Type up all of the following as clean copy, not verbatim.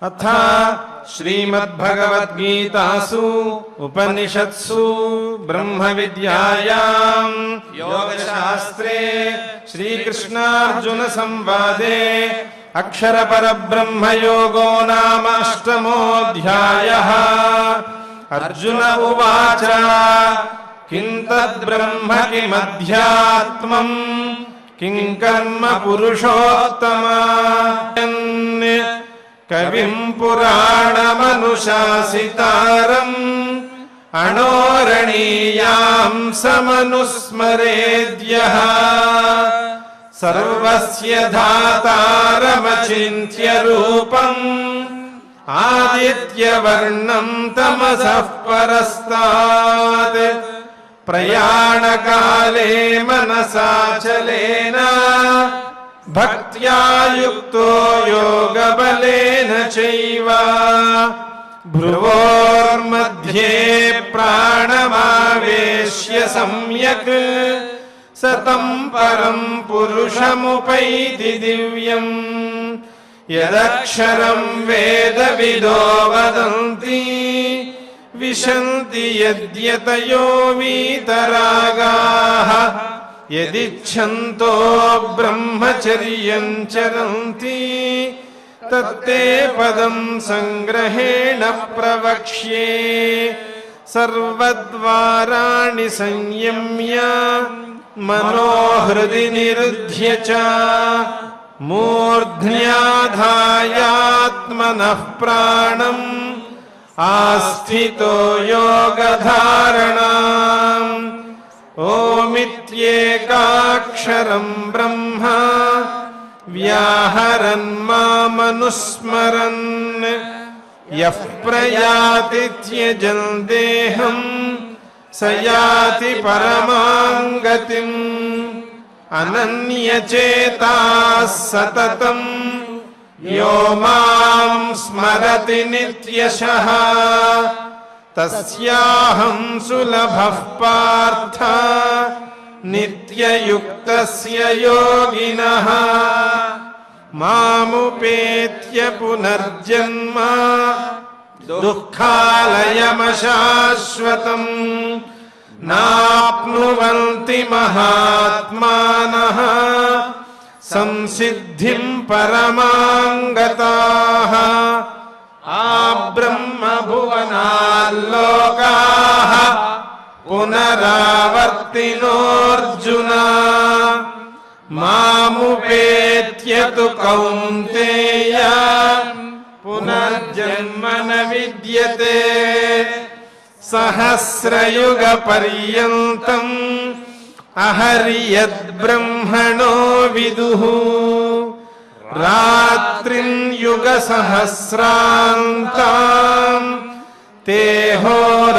अथ श्रीमद्भगवद्गीतासु उपनिषत्सु ब्रह्मविद्यायां योगशास्त्रे श्रीकृष्णार्जुनसंवादे अक्षरपरब्रह्मयोगो नाम अष्टमोऽध्यायः। अर्जुन उवाच किं तद्ब्रह्म किमध्यात्मम् किं कर्म पुरुषोत्तम कविं पुराणमनुशासितारम् अणोरणीयां समनुस्मरेद्यः सर्वस्य धातारमचिन्त्य रूपम् आदित्यवर्णं तमसः परस्तात् प्रयाणकाले मनसाचलेन भक्त्या युक्तो योगबलेन चैव भ्रुवोर्मध्ये प्राणमावेश्य सम्यक् सतं परं पुरुषमुपैति दिव्यम् यदक्षरं वेदविदो वदन्ति विशन्ति यद्यतयो वीतरागाः यदिच्छन्तो ब्रह्मचर्यं चरन्ति तत्ते पदं संग्रहेण प्रवक्ष्ये सर्वद्वाराणि संयम्य मनोहृदि निरुध्य च मूर्ध्न्याधायात्मनः प्राणम् आस्थितो योगधारणाम् ओमित्येकाक्षरं ब्रह्म व्याहरन् मामनुस्मरन् यः प्रयाति त्यजन् देहं स याति परमां गतिम् अनन्यचेताः सततं यो मां स्मरति नित्यशः तस्याहं सुलभः पार्थ नित्ययुक्तस्य योगिनः मामुपेत्य पुनर्जन्म दुःखालयमशाश्वतम् नाप्नुवन्ति महात्मानः संसिद्धिं परमां गताः आब्रह्मभुवनाल्लोकाः पुनरावर्तिनोऽर्जुन मामुपेत्य तु कौन्तेय पुनर्जन्म न विद्यते सहस्रयुगपर्यन्तम् अहर्यद्ब्रह्मणो विदुः रात्रिं युगसहस्रान्ताम् तेहोरात्रविदो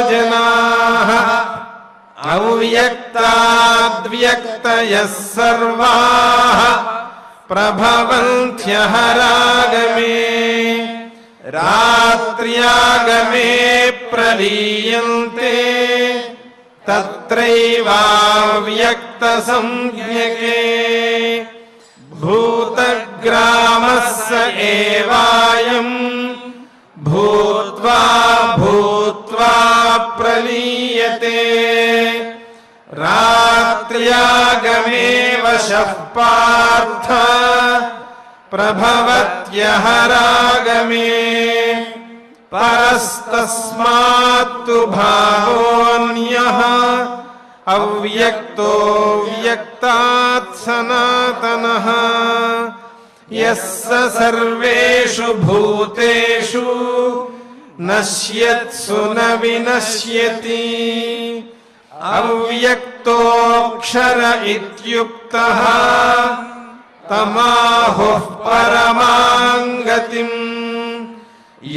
जनाः अव्यक्ताद्व्यक्तयः सर्वाः प्रभवन्त्यहरागमे रात्र्यागमे प्रलीयन्ते तत्रैवाव्यक्तसंज्ञके भूतग्रामः स एवायम् भूत्वा भूत्वा प्रलीयते रात्र्यागमे वशः पार्थ प्रभवत्यहरागमे परस्तस्मात्तु भावोऽन्यः अव्यक्तो व्यक्तात् सनातनः यस्य सर्वेषु भूतेषु नश्यत्सु न विनश्यति अव्यक्तोऽक्षर इत्युक्तः तमाहुः परमां गतिम्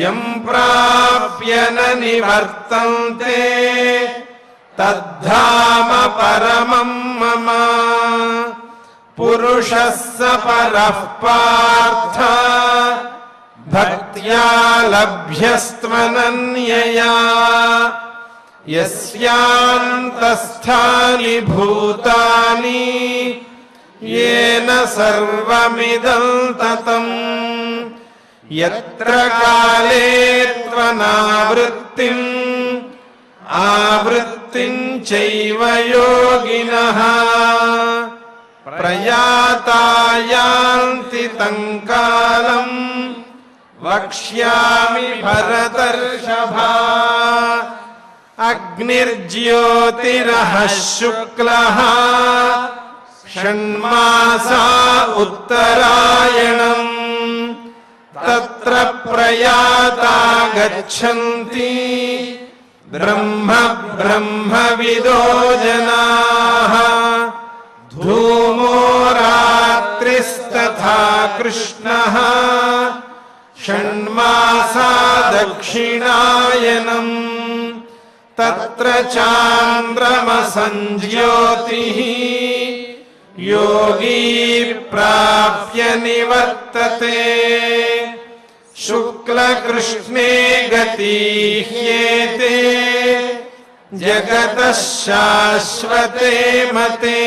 यं प्राप्य न निवर्तन्ते तद्धाम परमं मम पुरुषः स परः पार्थ भक्त्या लभ्यस्त्वनन्यया यस्यान्तस्थानि भूतानि येन सर्वमिदं ततम् यत्र काले त्वनावृत्तिम् आवृत्तिं चैव योगिनः प्रयाता यान्ति तं कालम् वक्ष्यामि भरतर्षभा अग्निर्ज्योतिरः शुक्लः षण्मासा उत्तरायणम् तत्र प्रयाता गच्छन्ति ब्रह्म ब्रह्मविदो जनाः धूमो रात्रिस्तथा कृष्णः षण्मासा दक्षिणायनम् तत्र चान्द्रमसञ्ज्योतिः योगी प्राप्य निवर्तते शुक्लकृष्णे गतिह्येते जगतः शाश्वते मते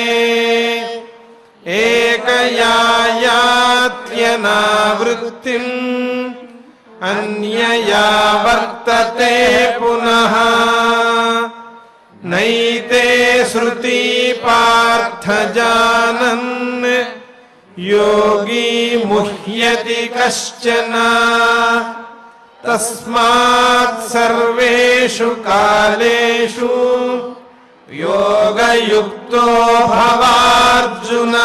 एकया यात्यनावृत्तिम् अन्यया वर्तते पुनः नैते श्रुति पार्थ जानन् योगी मुह्यति कश्चन तस्मात् सर्वेषु कालेषु योगयुक्तो भवार्जुन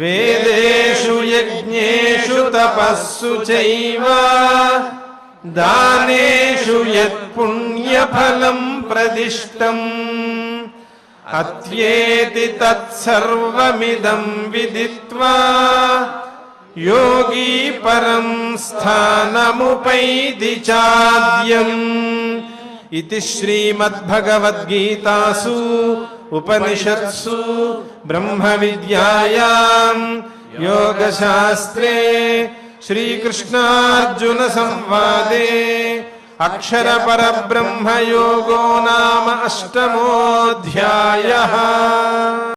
वेदेषु यज्ञेषु तपस्सु चैव दानेषु यत्पुण्यफलम् प्रदिष्टम् अत्येति तत्सर्वमिदं विदित्वा योगी परं स्थानमुपैति चाद्यम् इति श्रीमद्भगवद्गीतासु उपनिषत्सु ब्रह्मविद्यायां योगशास्त्रे श्रीकृष्णार्जुन संवादे अक्षरपरब्रह्मयोगो नाम 8मोऽध्यायः।